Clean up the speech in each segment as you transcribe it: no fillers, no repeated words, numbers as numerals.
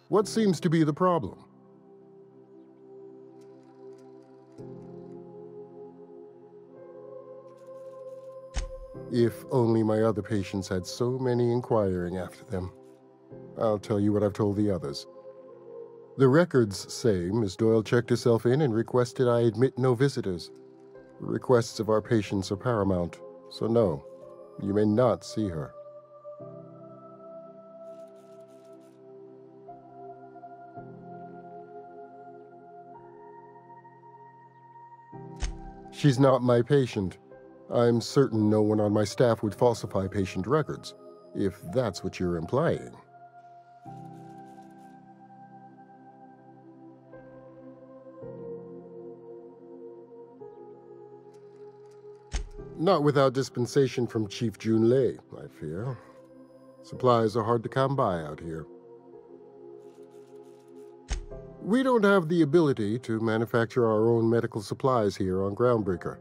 What seems to be the problem? If only my other patients had so many inquiring after them. I'll tell you what I've told the others. The records say Miss Doyle checked herself in and requested I admit no visitors. The requests of our patients are paramount, so no, you may not see her. She's not my patient. I'm certain no one on my staff would falsify patient records, if that's what you're implying. Not without dispensation from Chief Junlei, I fear. Supplies are hard to come by out here. We don't have the ability to manufacture our own medical supplies here on Groundbreaker.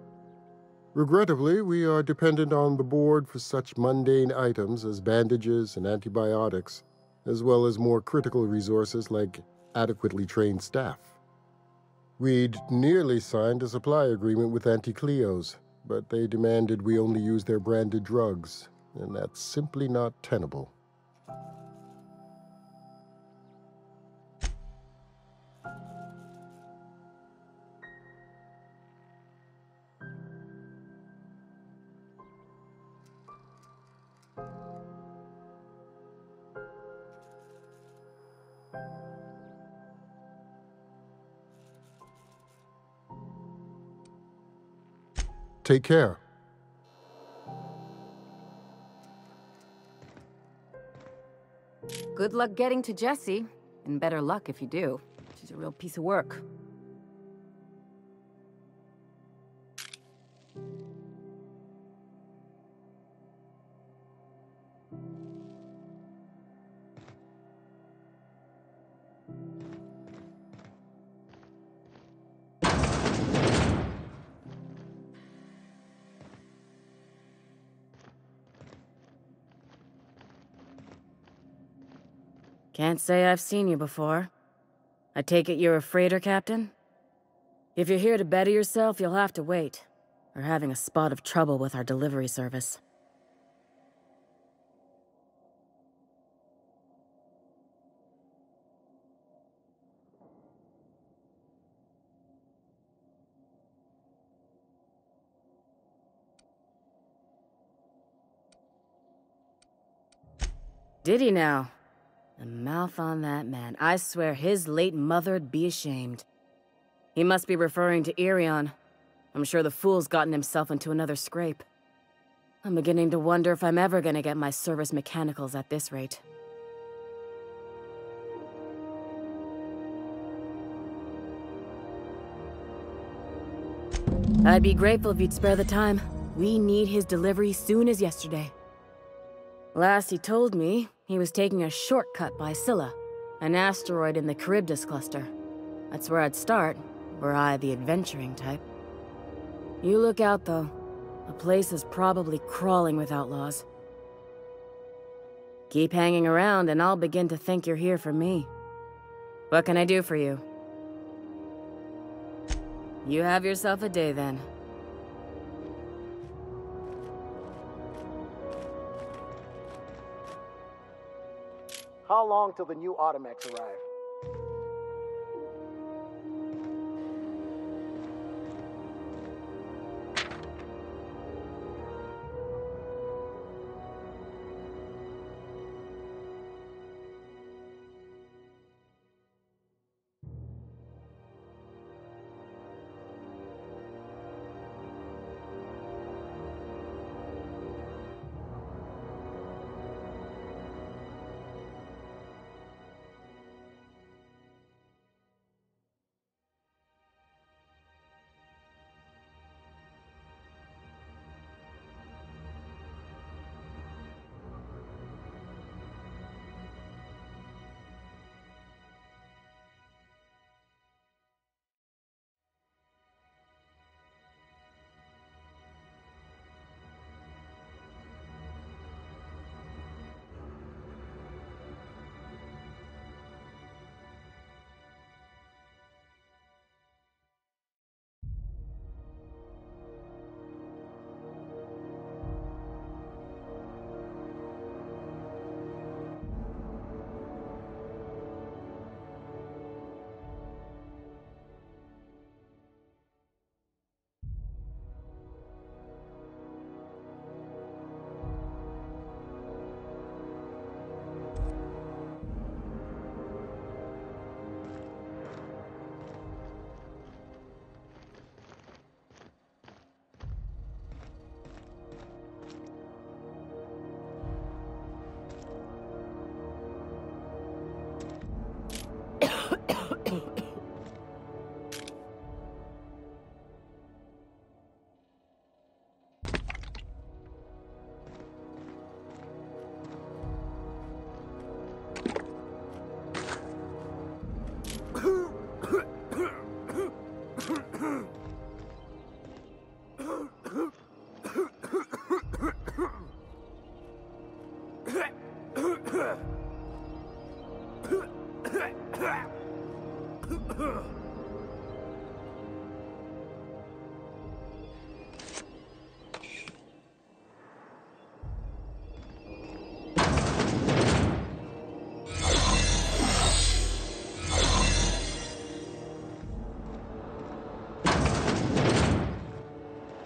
Regrettably, we are dependent on the board for such mundane items as bandages and antibiotics, as well as more critical resources like adequately trained staff. We'd nearly signed a supply agreement with Anti-Cleos, but they demanded we only use their branded drugs, and that's simply not tenable. Take care. Good luck getting to Jessie, and better luck if you do. She's a real piece of work. Can't say I've seen you before. I take it you're a freighter captain? If you're here to better yourself, you'll have to wait. We're having a spot of trouble with our delivery service. Did he now? The mouth on that man. I swear his late mother'd be ashamed. He must be referring to Irion. I'm sure the fool's gotten himself into another scrape. I'm beginning to wonder if I'm ever gonna get my service mechanicals at this rate. I'd be grateful if you'd spare the time. We need his delivery soon as yesterday. Last he told me, he was taking a shortcut by Scylla, an asteroid in the Charybdis cluster. That's where I'd start, were I the adventuring type. You look out, though. The place is probably crawling with outlaws. Keep hanging around, and I'll begin to think you're here for me. What can I do for you? You have yourself a day, then. How long till the new Automax arrive?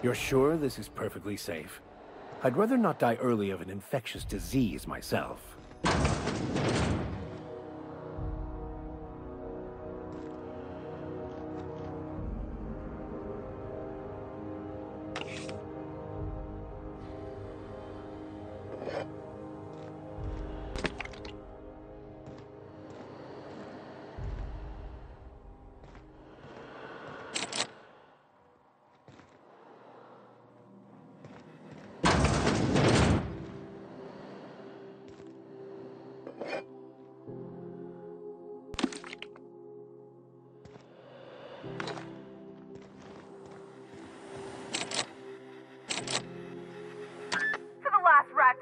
You're sure this is perfectly safe? I'd rather not die early of an infectious disease myself.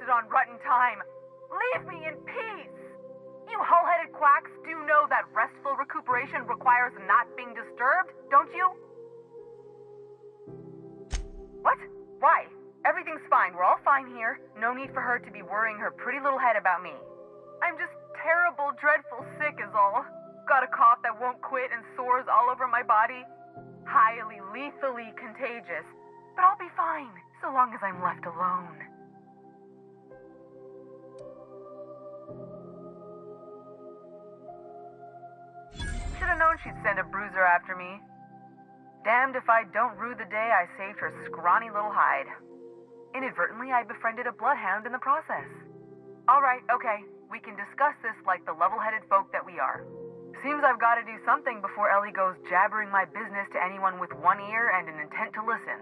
On rotten time. Leave me in peace! You hull-headed quacks do know that restful recuperation requires not being disturbed, don't you? What? Why? Everything's fine. We're all fine here. No need for her to be worrying her pretty little head about me. I'm just terrible, dreadful sick is all. Got a cough that won't quit and sores all over my body. Highly, lethally contagious. But I'll be fine, so long as I'm left alone. Should've known she'd send a bruiser after me. Damned if I don't rue the day I saved her scrawny little hide. Inadvertently, I befriended a bloodhound in the process. Alright, okay, we can discuss this like the level-headed folk that we are. Seems I've got to do something before Ellie goes jabbering my business to anyone with one ear and an intent to listen.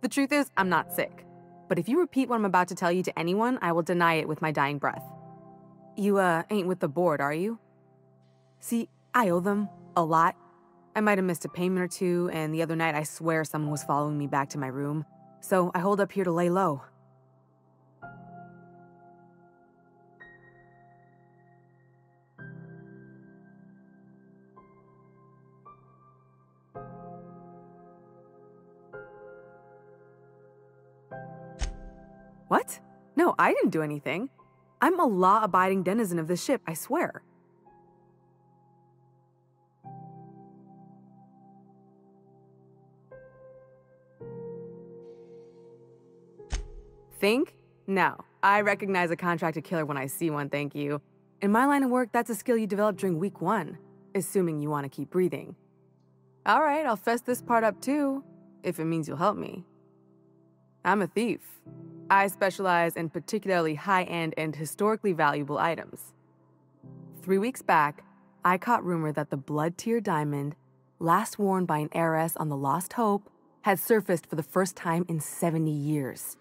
The truth is, I'm not sick. But if you repeat what I'm about to tell you to anyone, I will deny it with my dying breath. You, ain't with the board, are you? See, I owe them a lot. I might have missed a payment or two, and the other night I swear someone was following me back to my room. So I hold up here to lay low. What? No, I didn't do anything. I'm a law-abiding denizen of this ship, I swear. Think? No. I recognize a contracted killer when I see one, thank you. In my line of work, that's a skill you develop during week 1, assuming you want to keep breathing. All right, I'll fess this part up too, if it means you'll help me. I'm a thief. I specialize in particularly high-end and historically valuable items. 3 weeks back, I caught rumor that the blood-tier diamond, last worn by an heiress on the Lost Hope, had surfaced for the first time in 70 years.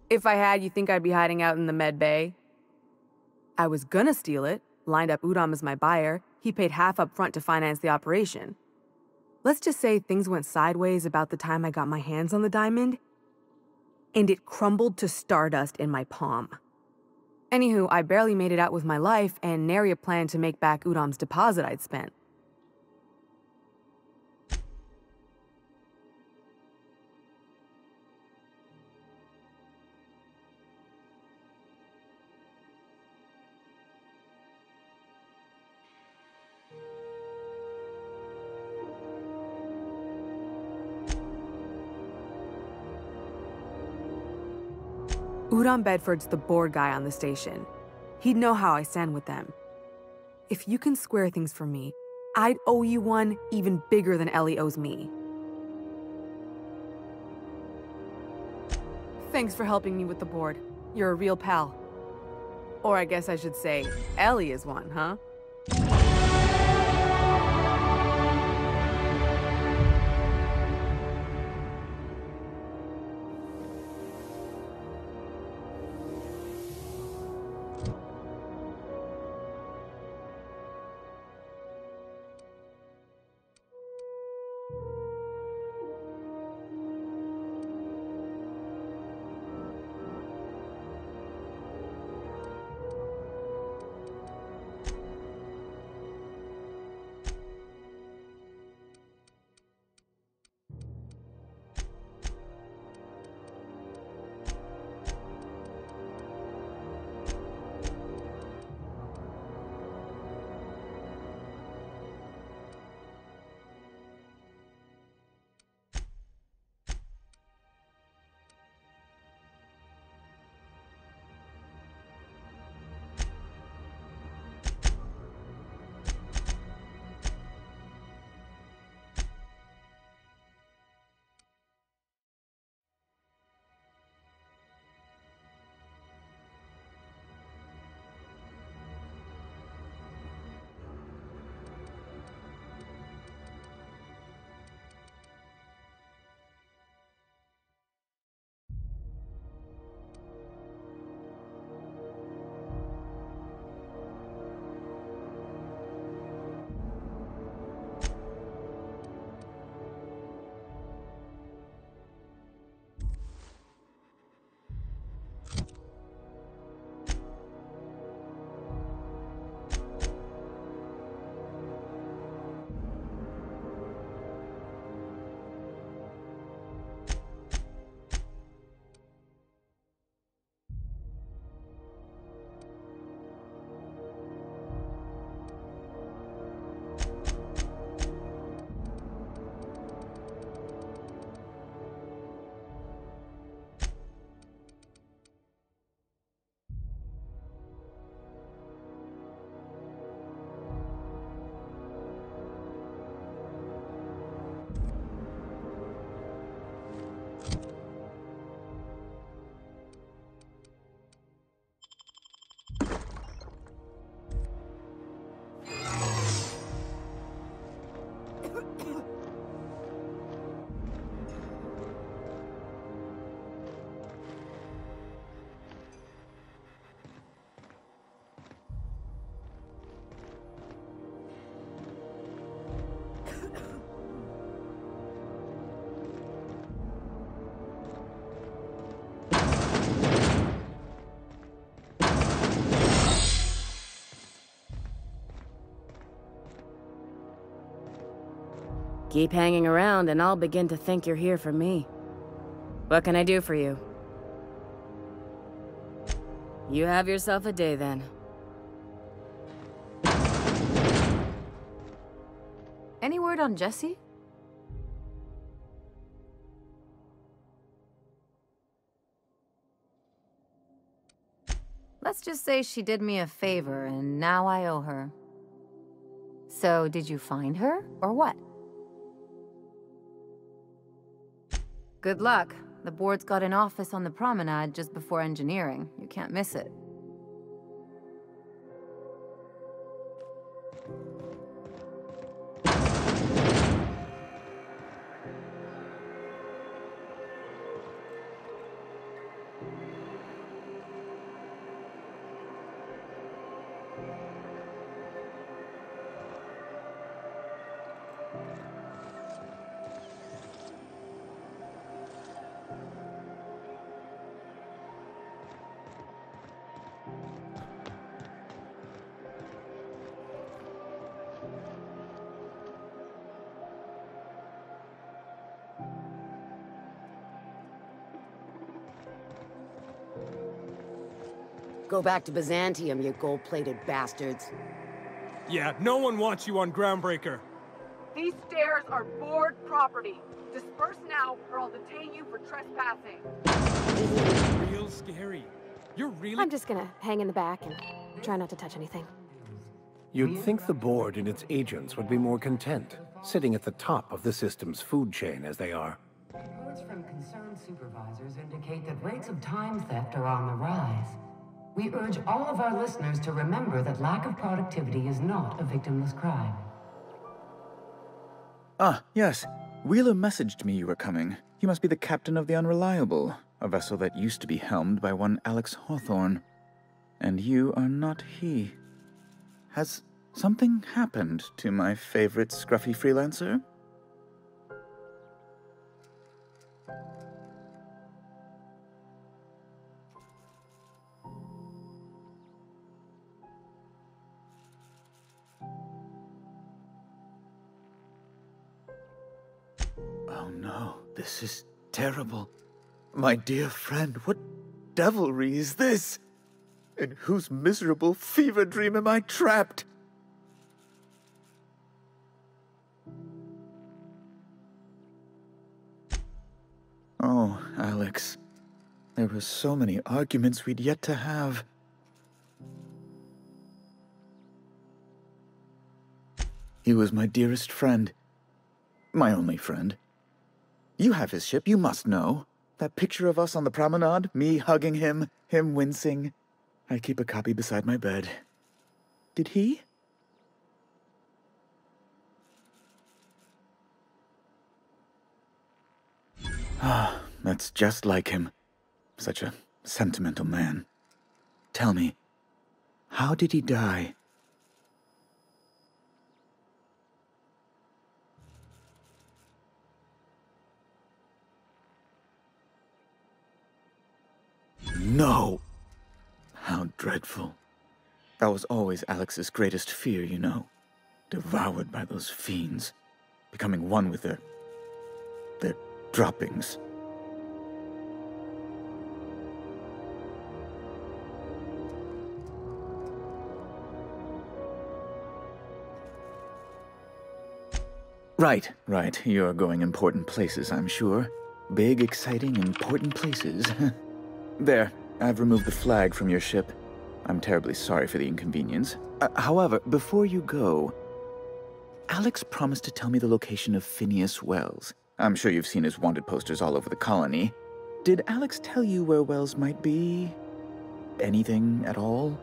If I had, you think I'd be hiding out in the med bay? I was gonna steal it, lined up Udom as my buyer. He paid half up front to finance the operation. Let's just say things went sideways about the time I got my hands on the diamond, and it crumbled to stardust in my palm. Anywho, I barely made it out with my life, and nary a plan to make back Udom's deposit I'd spent. Udom Bedford's the board guy on the station. He'd know how I stand with them. If you can square things for me, I'd owe you one even bigger than Ellie owes me. Thanks for helping me with the board. You're a real pal. Or I guess I should say, Ellie is one, huh? Keep hanging around and I'll begin to think you're here for me. What can I do for you? You have yourself a day then. Any word on Jessie? Let's just say she did me a favor, and now I owe her. So, did you find her, or what? Good luck. The board's got an office on the promenade just before engineering. You can't miss it. Go back to Byzantium, you gold-plated bastards. Yeah, no one wants you on Groundbreaker. These stairs are board property. Disperse now, or I'll detain you for trespassing. Real scary. You're really— I'm just gonna hang in the back and try not to touch anything. You'd think the board and its agents would be more content, sitting at the top of the system's food chain as they are. Reports from concerned supervisors indicate that rates of time theft are on the rise. We urge all of our listeners to remember that lack of productivity is not a victimless crime. Ah, yes. Wheeler messaged me you were coming. He must be the captain of the Unreliable, a vessel that used to be helmed by one Alex Hawthorne. And you are not he. Has something happened to my favorite scruffy freelancer? Oh no, this is terrible. My dear friend, what devilry is this? In whose miserable fever dream am I trapped? Oh, Alex. There were so many arguments we'd yet to have. He was my dearest friend. My only friend. You have his ship, you must know. That picture of us on the promenade, me hugging him, him wincing. I keep a copy beside my bed. Did he? Ah, that's just like him. Such a sentimental man. Tell me, how did he die? No! How dreadful. That was always Alex's greatest fear, you know. Devoured by those fiends. Becoming one with their droppings. Right. You're going important places, I'm sure. Big, exciting, important places. There, I've removed the flag from your ship. I'm terribly sorry for the inconvenience. However, before you go, Alex promised to tell me the location of Phineas Wells. I'm sure you've seen his wanted posters all over the colony. Did Alex tell you where Wells might be? Anything at all?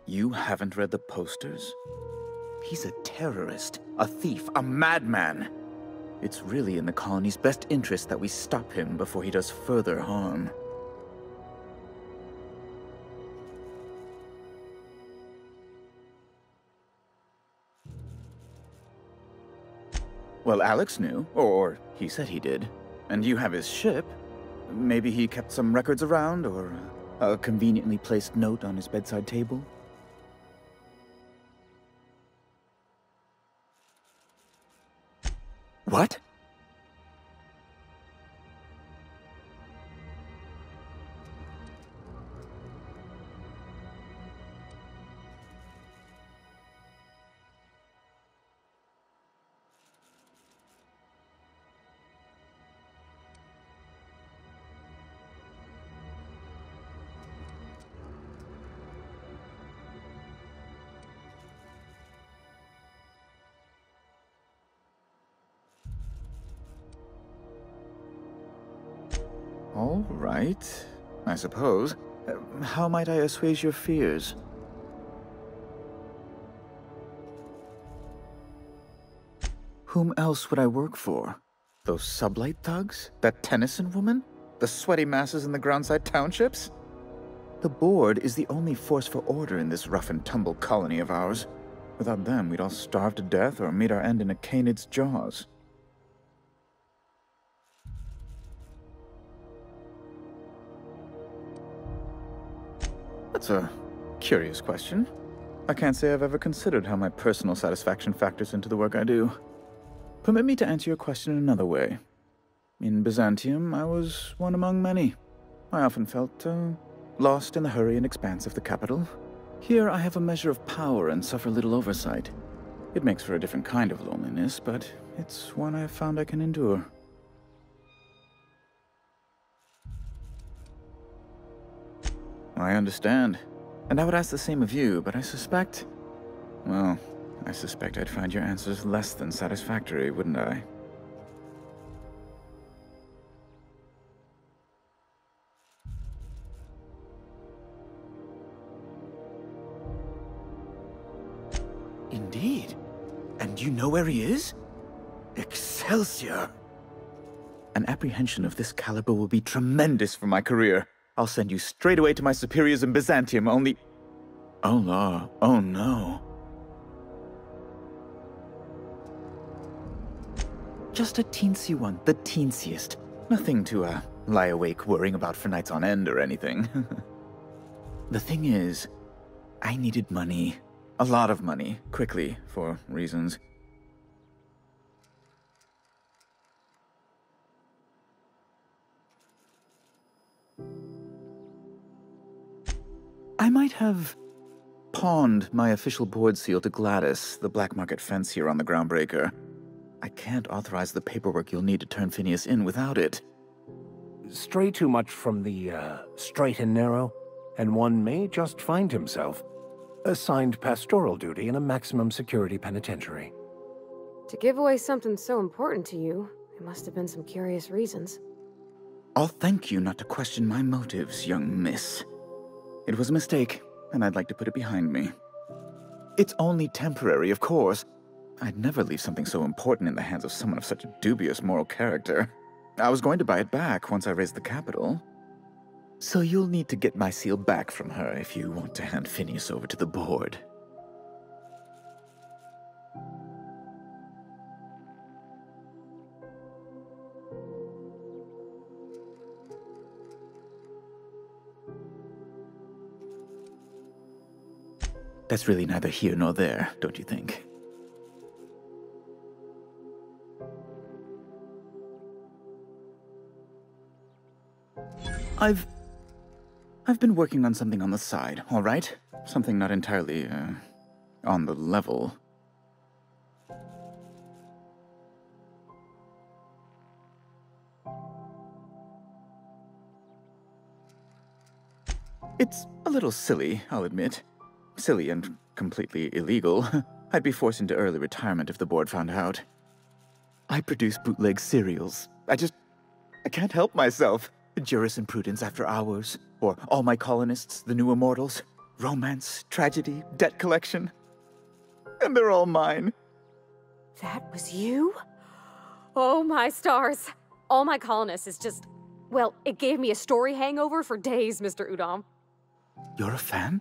You haven't read the posters? He's a terrorist, a thief, a madman. It's really in the colony's best interest that we stop him before he does further harm. Well, Alex knew, or he said he did. And you have his ship. Maybe he kept some records around, or A conveniently placed note on his bedside table? What? All right, I suppose. How might I assuage your fears? Whom else would I work for? Those sublight thugs? That Tennyson woman? The sweaty masses in the groundside townships? The board is the only force for order in this rough-and-tumble colony of ours. Without them, we'd all starve to death or meet our end in a canid's jaws. That's a curious question. I can't say I've ever considered how my personal satisfaction factors into the work I do. Permit me to answer your question another way. In Byzantium, I was one among many. I often felt lost in the hurry and expanse of the capital. Here I have a measure of power and suffer little oversight. It makes for a different kind of loneliness, but it's one I've found I can endure. I understand. And I would ask the same of you, but I suspect... Well, I suspect I'd find your answers less than satisfactory, wouldn't I? Indeed. And you know where he is? Excelsior! An apprehension of this caliber will be tremendous for my career. I'll send you straight away to my superiors in Byzantium, only... Oh, no. Oh, no. Just a teensy one, the teensiest. Nothing to, lie awake worrying about for nights on end or anything. The thing is, I needed money. A lot of money, quickly, for reasons. I might have pawned my official board seal to Gladys, the black market fence here on the Groundbreaker. I can't authorize the paperwork you'll need to turn Phineas in without it. Stray too much from the straight and narrow, and one may just find himself assigned pastoral duty in a maximum security penitentiary. To give away something so important to you, there must have been some curious reasons. I'll thank you not to question my motives, young miss. It was a mistake, and I'd like to put it behind me. It's only temporary, of course. I'd never leave something so important in the hands of someone of such a dubious moral character. I was going to buy it back once I raised the capital. So you'll need to get my seal back from her if you want to hand Phineas over to the board. That's really neither here nor there, don't you think? I've been working on something on the side, all right? Something not entirely, on the level. It's a little silly, I'll admit. Silly and completely illegal. I'd be forced into early retirement if the board found out. I produce bootleg serials. I can't help myself. Jurisprudence After Hours, or All My Colonists, The New Immortals, romance, tragedy, debt collection. And they're all mine. That was you? Oh my stars. All My Colonists is just... Well, it gave me a story hangover for days, Mr. Udom. You're a fan?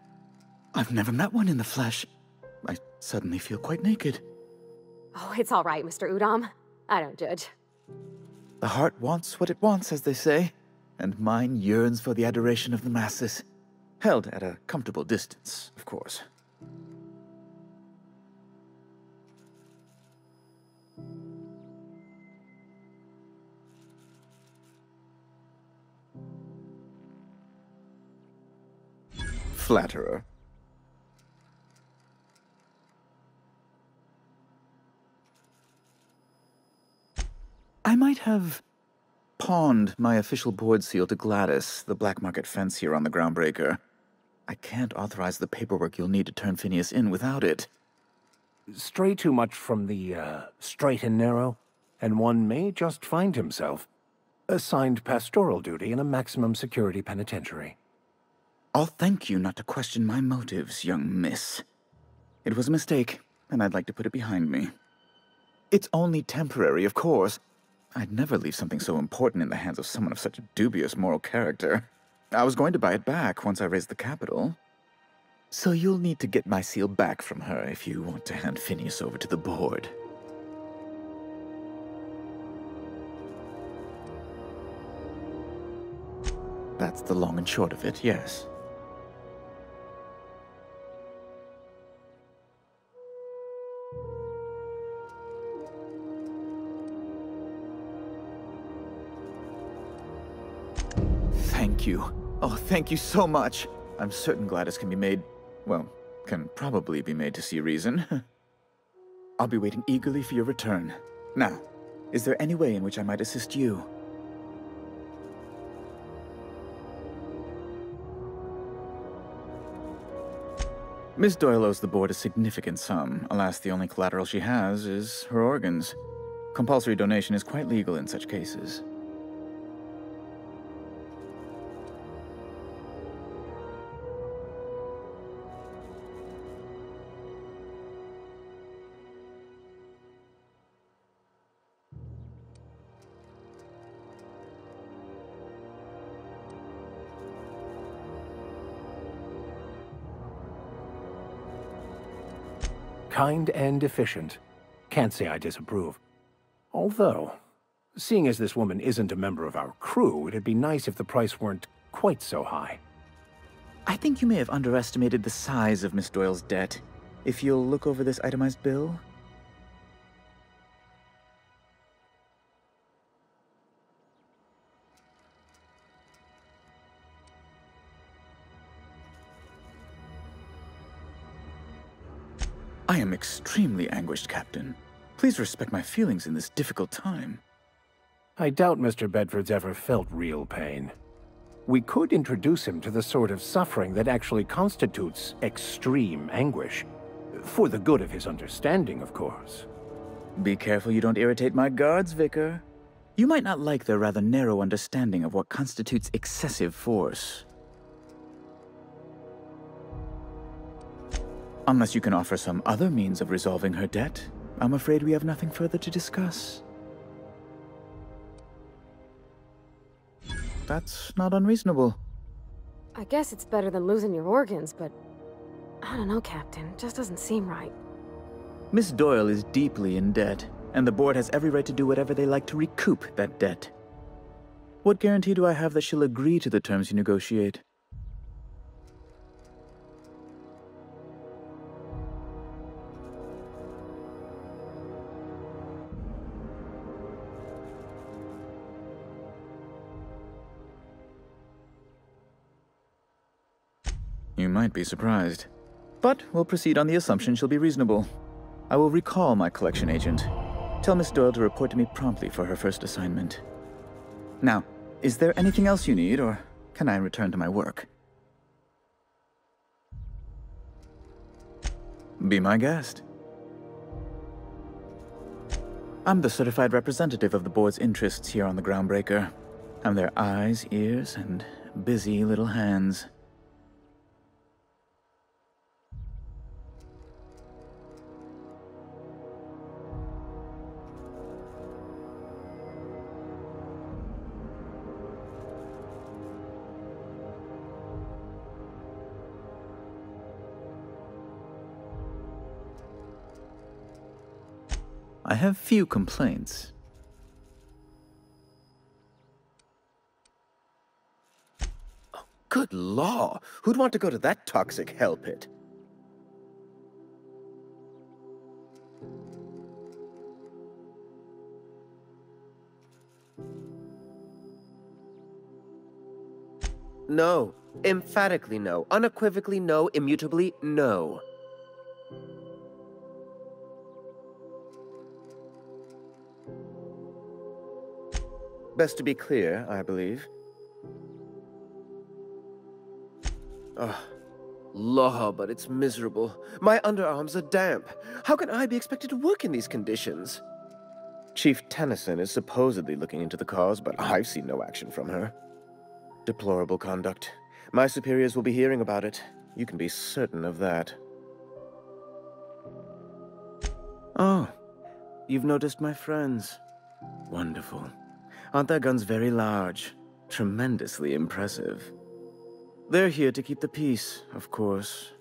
I've never met one in the flesh. I suddenly feel quite naked. Oh, it's all right, Mr. Udom. I don't judge. The heart wants what it wants, as they say, and mine yearns for the adoration of the masses. Held at a comfortable distance, of course. Flatterer. I might have pawned my official board seal to Gladys, the black market fence here on the Groundbreaker. I can't authorize the paperwork you'll need to turn Phineas in without it. Stray too much from the straight and narrow, and one may just find himself assigned pastoral duty in a maximum security penitentiary. I'll thank you not to question my motives, young miss. It was a mistake, and I'd like to put it behind me. It's only temporary, of course. I'd never leave something so important in the hands of someone of such dubious moral character. I was going to buy it back once I raised the capital. So you'll need to get my seal back from her if you want to hand Phineas over to the board. That's the long and short of it, yes. Thank you. Oh, thank you so much. I'm certain Gladys can be made, well, can probably be made to see reason. I'll be waiting eagerly for your return. Now, is there any way in which I might assist you? Miss Doyle owes the board a significant sum. Alas, the only collateral she has is her organs. Compulsory donation is quite legal in such cases. Kind and efficient. Can't say I disapprove. Although, seeing as this woman isn't a member of our crew, it'd be nice if the price weren't quite so high. I think you may have underestimated the size of Miss Doyle's debt. If you'll look over this itemized bill. I am extremely anguished, Captain. Please respect my feelings in this difficult time. I doubt Mr. Bedford's ever felt real pain. We could introduce him to the sort of suffering that actually constitutes extreme anguish. For the good of his understanding, of course. Be careful you don't irritate my guards, Vicar. You might not like their rather narrow understanding of what constitutes excessive force. Unless you can offer some other means of resolving her debt, I'm afraid we have nothing further to discuss. That's not unreasonable. I guess it's better than losing your organs, but I don't know, Captain. It just doesn't seem right. Miss Doyle is deeply in debt, and the board has every right to do whatever they like to recoup that debt. What guarantee do I have that she'll agree to the terms you negotiate? You might be surprised. But we'll proceed on the assumption she'll be reasonable. I will recall my collection agent. Tell Miss Doyle to report to me promptly for her first assignment. Now, is there anything else you need, or can I return to my work? Be my guest. I'm the certified representative of the board's interests here on the Groundbreaker. I'm their eyes, ears, and busy little hands. I have few complaints. Good law! Who'd want to go to that toxic hell pit? No. Emphatically no. Unequivocally no. Immutably no. Best to be clear, I believe. Ugh. Law, but it's miserable. My underarms are damp. How can I be expected to work in these conditions? Chief Tennyson is supposedly looking into the cause, but I've seen no action from her. Deplorable conduct. My superiors will be hearing about it. You can be certain of that. Oh, you've noticed my friends. Wonderful. Aren't their guns very large? Tremendously impressive. They're here to keep the peace, of course.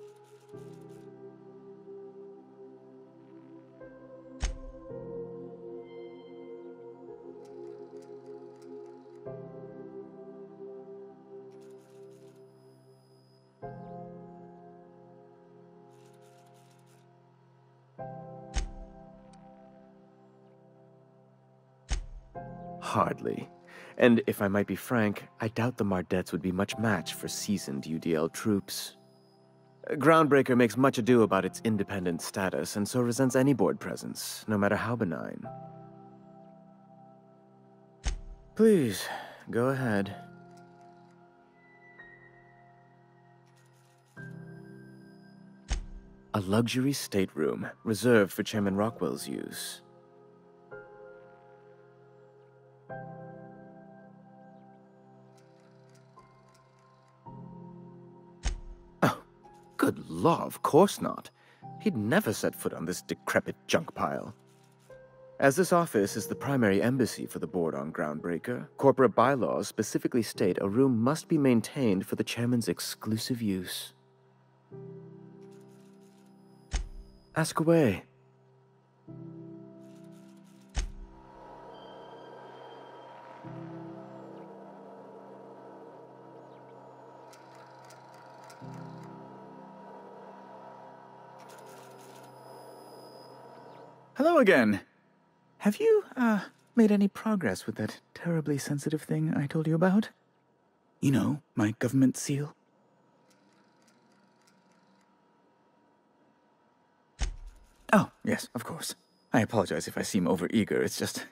Hardly. And if I might be frank, I doubt the Mardettes would be much match for seasoned UDL troops. Groundbreaker makes much ado about its independent status, and so resents any board presence, no matter how benign. Please, go ahead. A luxury stateroom, reserved for Chairman Rockwell's use. Good law, of course not. He'd never set foot on this decrepit junk pile. As this office is the primary embassy for the board on Groundbreaker, corporate bylaws specifically state a room must be maintained for the chairman's exclusive use. Ask away. Hello again. Have you, made any progress with that terribly sensitive thing I told you about? You know, my government seal? Oh, yes, of course. I apologize if I seem overeager. It's just,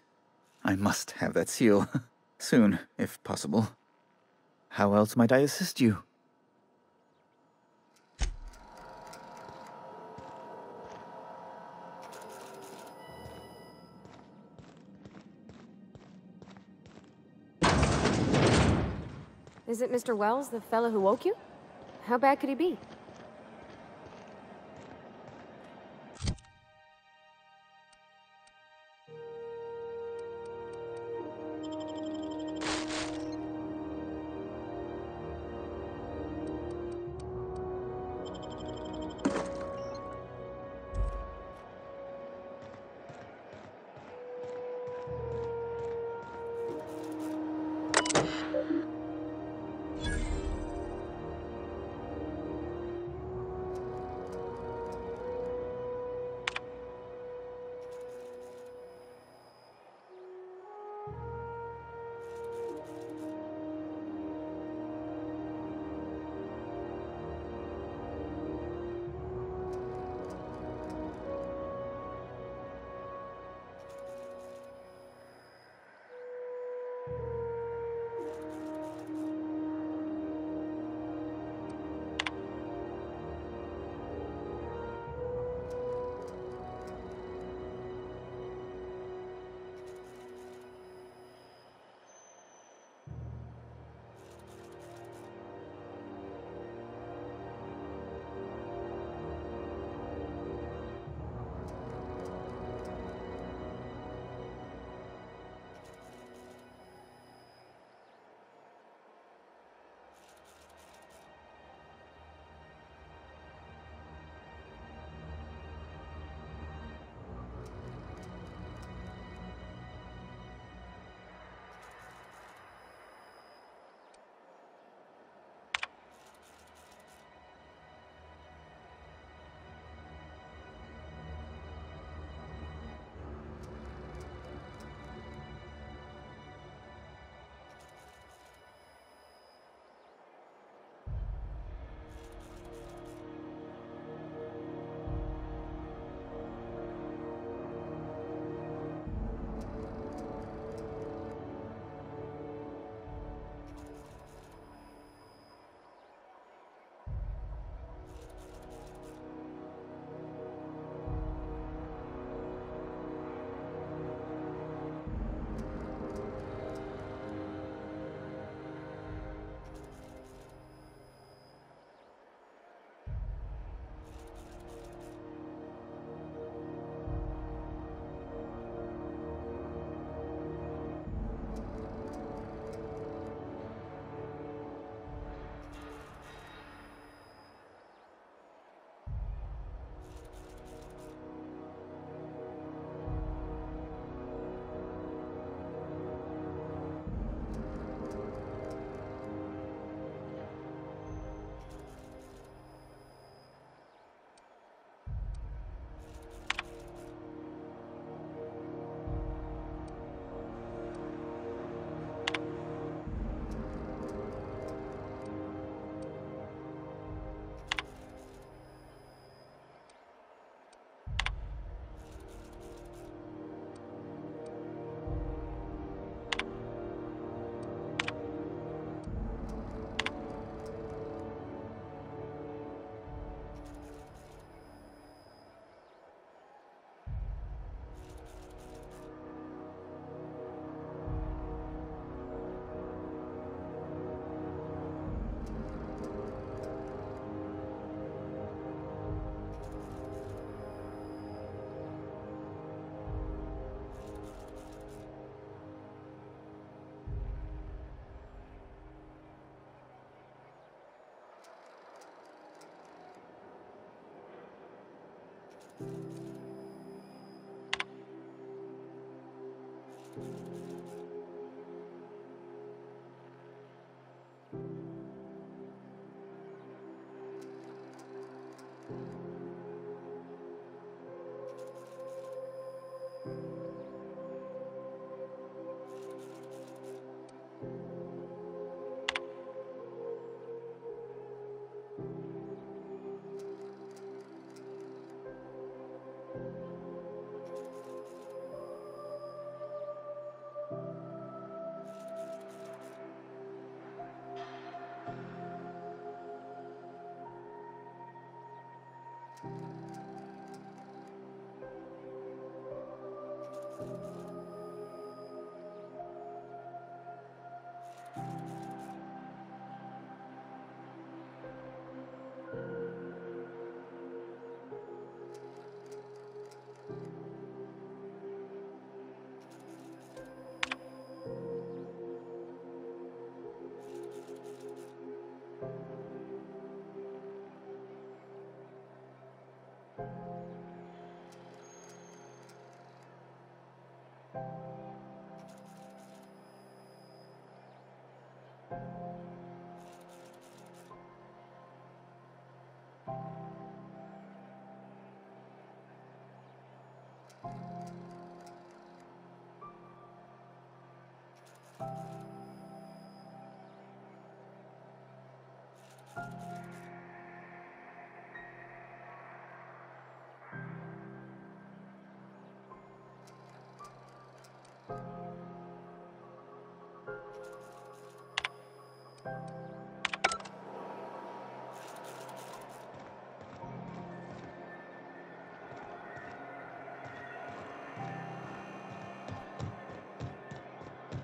I must have that seal. Soon, if possible. How else might I assist you? Is it Mr. Wells, the fellow who woke you? How bad could he be?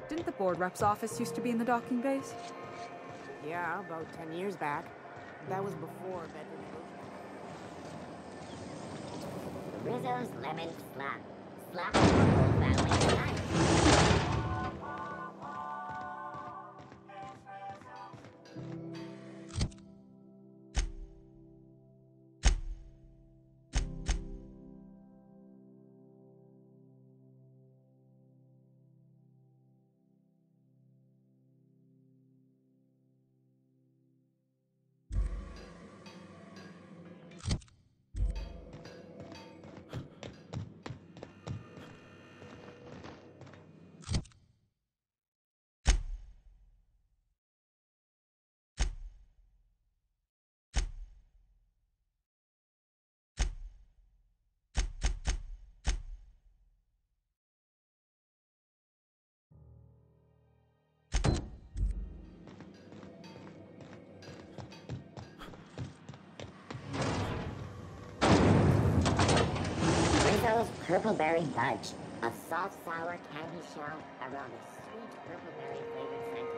Didn't the board rep's office used to be in the docking base? Yeah, about 10 years back. That was before Bedford. Rizzo's Lemon Slap. Slap the whole family tonight. Rizzo's Purpleberry Budge. A soft, sour candy shell around a sweet purpleberry flavored center.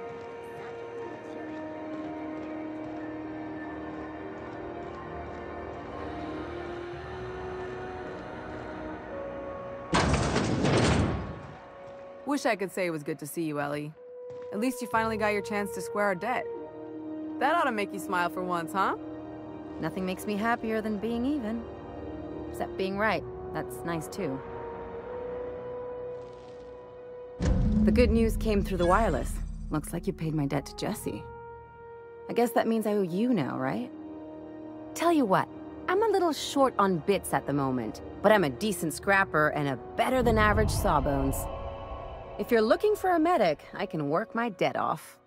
Wish I could say it was good to see you, Ellie. At least you finally got your chance to square our debt. That ought to make you smile for once, huh? Nothing makes me happier than being even. Except being right. That's nice, too. The good news came through the wireless. Looks like you paid my debt to Jesse. I guess that means I owe you now, right? Tell you what, I'm a little short on bits at the moment, but I'm a decent scrapper and a better-than-average sawbones. If you're looking for a medic, I can work my debt off.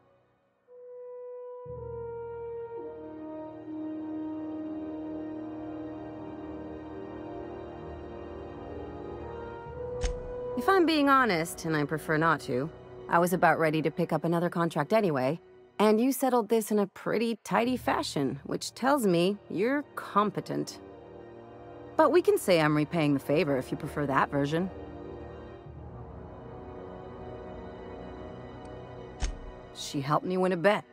If I'm being honest, and I prefer not to, I was about ready to pick up another contract anyway, and you settled this in a pretty tidy fashion, which tells me you're competent. But we can say I'm repaying the favor if you prefer that version. She helped me win a bet.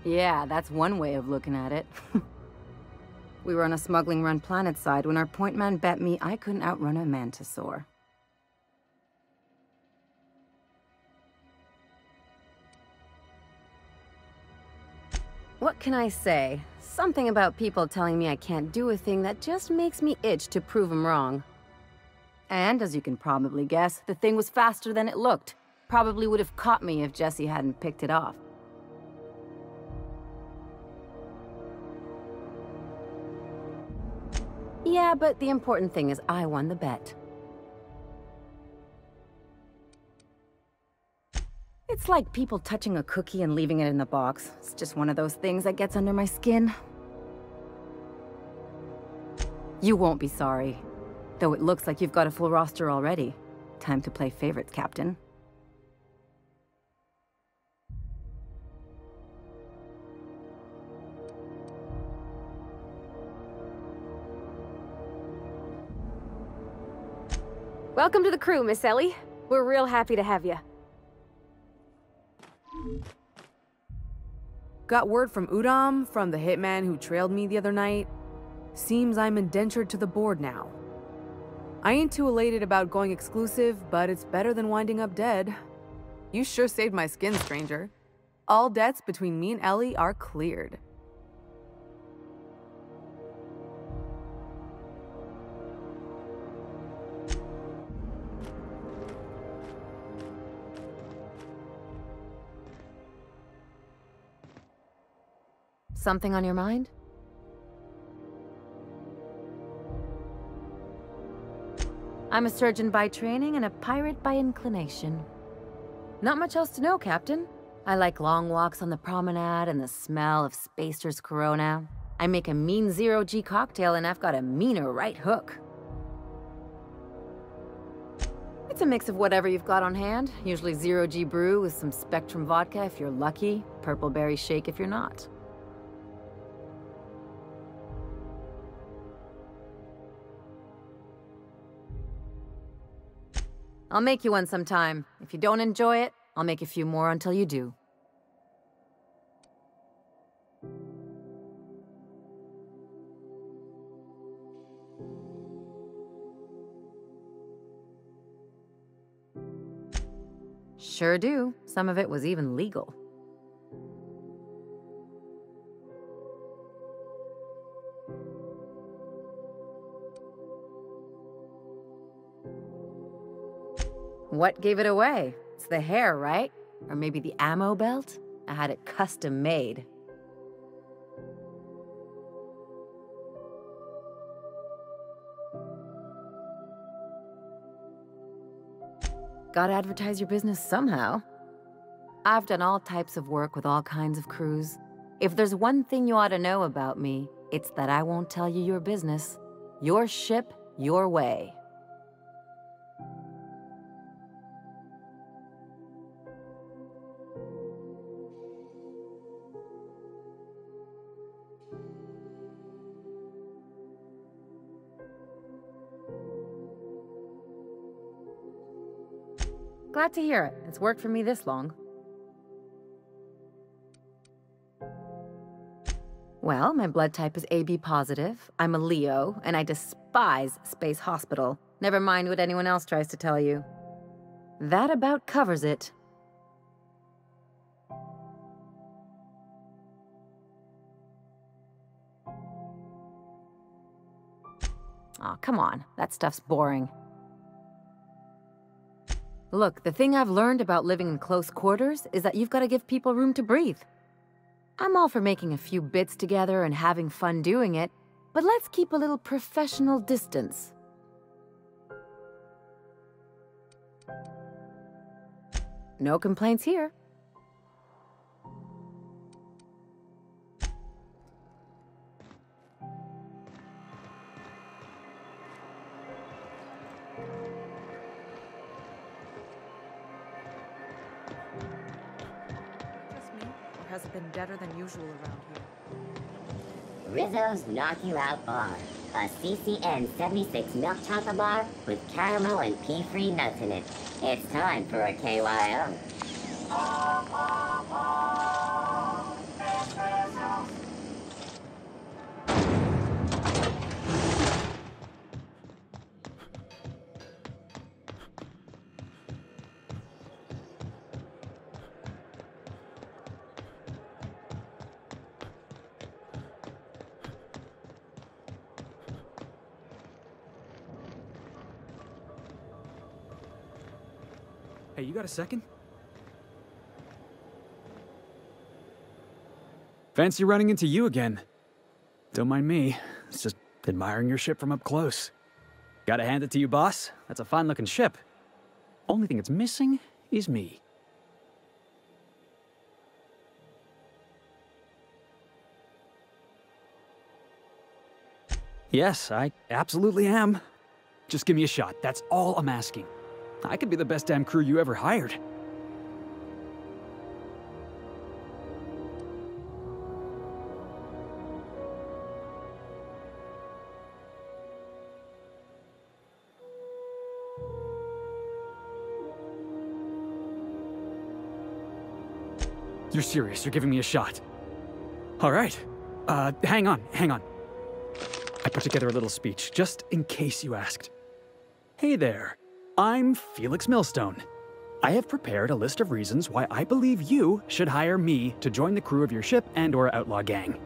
Yeah, that's one way of looking at it. We were on a smuggling run planetside when our point man bet me I couldn't outrun a mantisaur. What can I say? Something about people telling me I can't do a thing that just makes me itch to prove them wrong. And, as you can probably guess, the thing was faster than it looked. Probably would have caught me if Jesse hadn't picked it off. Yeah, but the important thing is I won the bet. It's like people touching a cookie and leaving it in the box. It's just one of those things that gets under my skin. You won't be sorry. Though it looks like you've got a full roster already. Time to play favorites, Captain. Welcome to the crew, Miss Ellie. We're real happy to have you. Got word from Udom, from the hitman who trailed me the other night. Seems I'm indentured to the board now. I ain't too elated about going exclusive, but it's better than winding up dead. You sure saved my skin, stranger. All debts between me and Ellie are cleared. Something on your mind? I'm a surgeon by training and a pirate by inclination. Not much else to know, Captain. I like long walks on the promenade and the smell of Spacer's Corona. I make a mean zero-G cocktail and I've got a meaner right hook. It's a mix of whatever you've got on hand. Usually zero-G brew with some Spectrum vodka if you're lucky, purple berry shake if you're not. I'll make you one sometime. If you don't enjoy it, I'll make a few more until you do. Sure do. Some of it was even legal. What gave it away? It's the hair, right? Or maybe the ammo belt? I had it custom made. Gotta advertise your business somehow. I've done all types of work with all kinds of crews. If there's one thing you ought to know about me, it's that I won't tell you your business. Your ship, your way. Glad to hear it. It's worked for me this long. Well, my blood type is AB positive. I'm a Leo, and I despise Space Hospital. Never mind what anyone else tries to tell you. That about covers it. Aw, come on. That stuff's boring. Look, the thing I've learned about living in close quarters is that you've got to give people room to breathe. I'm all for making a few bits together and having fun doing it, but let's keep a little professional distance. No complaints here. Has been deader than usual around here. Rizzo's Knock You Out Bar. A CCN 76 milk chocolate bar with caramel and pea-free nuts in it. It's time for a KYO. Hey, you got a second? Fancy running into you again. Don't mind me. It's just admiring your ship from up close. Gotta hand it to you, boss. That's a fine-looking ship. Only thing it's missing is me. Yes, I absolutely am. Just give me a shot. That's all I'm asking. I could be the best damn crew you ever hired. You're serious, you're giving me a shot. All right. Hang on. I put together a little speech, just in case you asked. Hey there, I'm Felix Millstone. I have prepared a list of reasons why I believe you should hire me to join the crew of your ship and/or outlaw gang.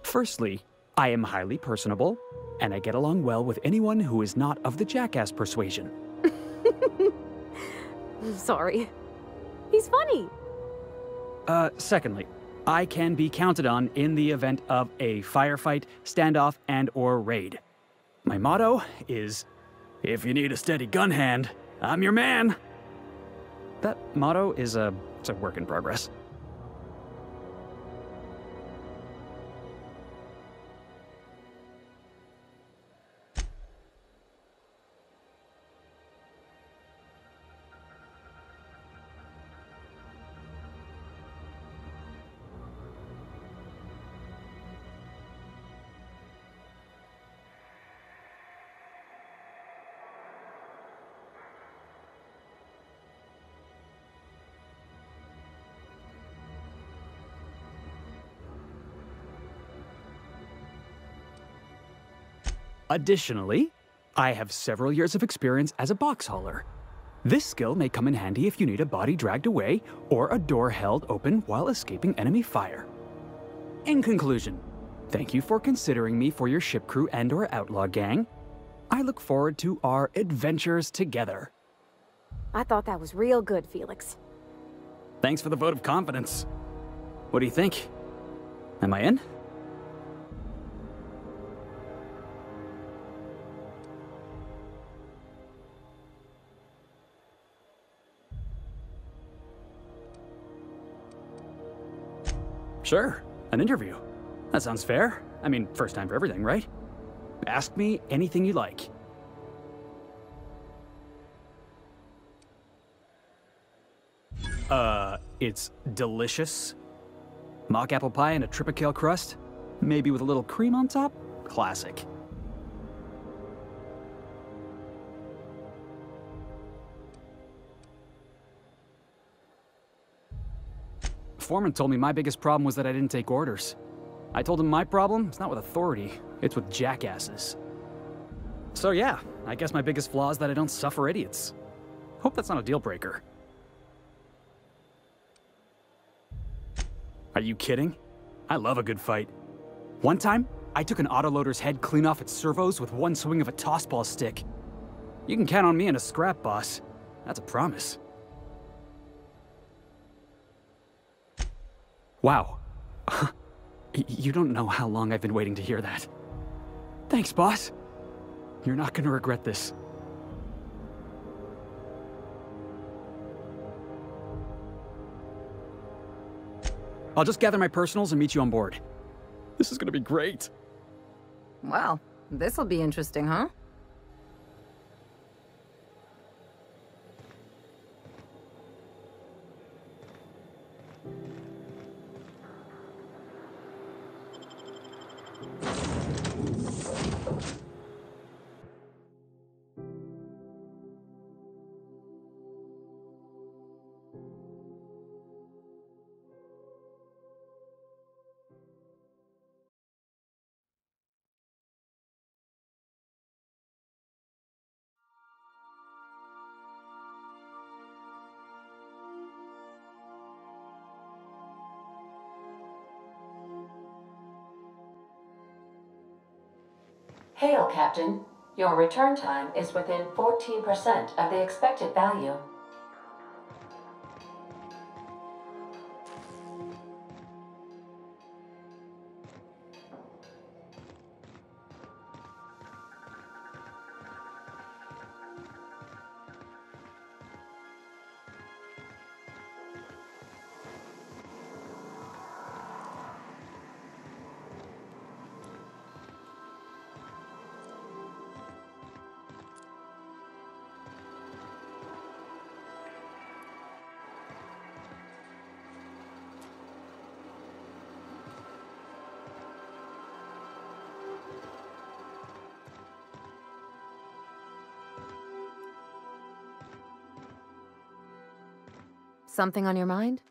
Firstly, I am highly personable, and I get along well with anyone who is not of the jackass persuasion. Sorry. He's funny. Secondly, I can be counted on in the event of a firefight, standoff, and/or raid. My motto is, if you need a steady gun hand, I'm your man. That motto is it's a work in progress. Additionally, I have several years of experience as a box hauler. This skill may come in handy if you need a body dragged away or a door held open while escaping enemy fire. In conclusion, thank you for considering me for your ship crew and/or outlaw gang. I look forward to our adventures together. I thought that was real good, Felix. Thanks for the vote of confidence. What do you think? Am I in? Sure, an interview. That sounds fair. I mean, first time for everything, right? Ask me anything you like. It's delicious. Mock apple pie and a tripicale crust, maybe with a little cream on top? Classic. Foreman told me my biggest problem was that I didn't take orders. I told him my problem is not with authority, it's with jackasses. So yeah, I guess my biggest flaw is that I don't suffer idiots. Hope that's not a deal breaker. Are you kidding? I love a good fight. One time, I took an autoloader's head clean off its servos with one swing of a tossball stick. You can count on me in a scrap, boss. That's a promise. Wow. You don't know how long I've been waiting to hear that. Thanks, boss. You're not gonna regret this. I'll just gather my personals and meet you on board. This is gonna be great. Well, this'll be interesting, huh? Hail, Captain. Your return time is within 14% of the expected value. Something on your mind?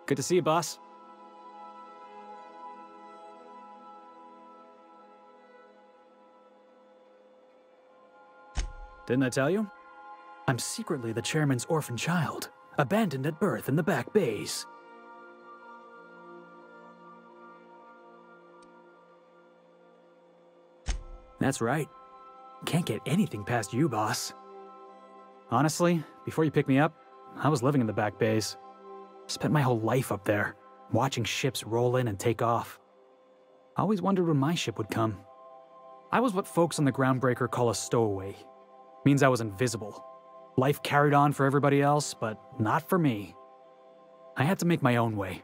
Good to see you, boss. Didn't I tell you? I'm secretly the chairman's orphan child, abandoned at birth in the back bays. That's right. Can't get anything past you, boss. Honestly, before you picked me up, I was living in the back bays. Spent my whole life up there, watching ships roll in and take off. I always wondered when my ship would come. I was what folks on the Groundbreaker call a stowaway. Means I was invisible. Life carried on for everybody else, but not for me. I had to make my own way.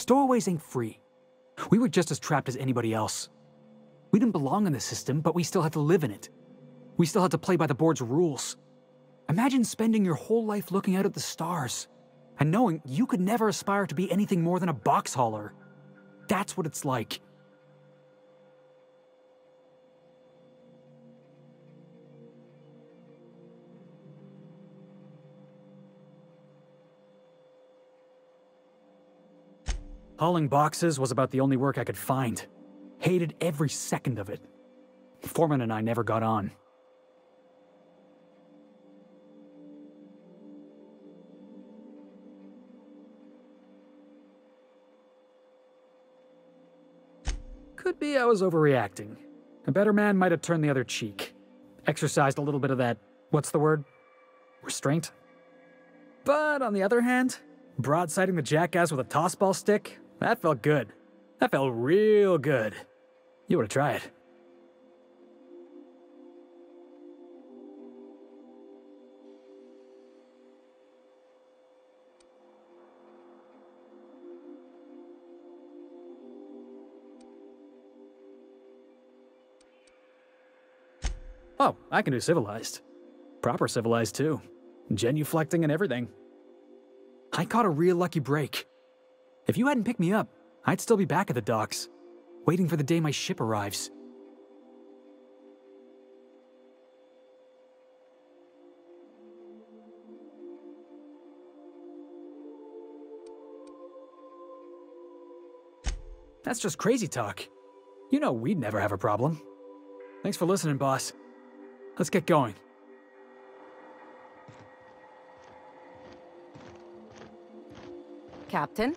Stowaways ain't free. We were just as trapped as anybody else. We didn't belong in the system, but we still had to live in it. We still had to play by the board's rules. Imagine spending your whole life looking out at the stars, and knowing you could never aspire to be anything more than a box hauler. That's what it's like. Hauling boxes was about the only work I could find. Hated every second of it. Foreman and I never got on. Could be I was overreacting. A better man might have turned the other cheek. Exercised a little bit of that, what's the word? Restraint? But on the other hand, broadsiding the jackass with a tossball stick, that felt good. That felt real good. You ought to try it. Oh, I can do civilized. Proper civilized, too. Genuflecting and everything. I caught a real lucky break. If you hadn't picked me up, I'd still be back at the docks, waiting for the day my ship arrives. That's just crazy talk. You know we'd never have a problem. Thanks for listening, boss. Let's get going. Captain?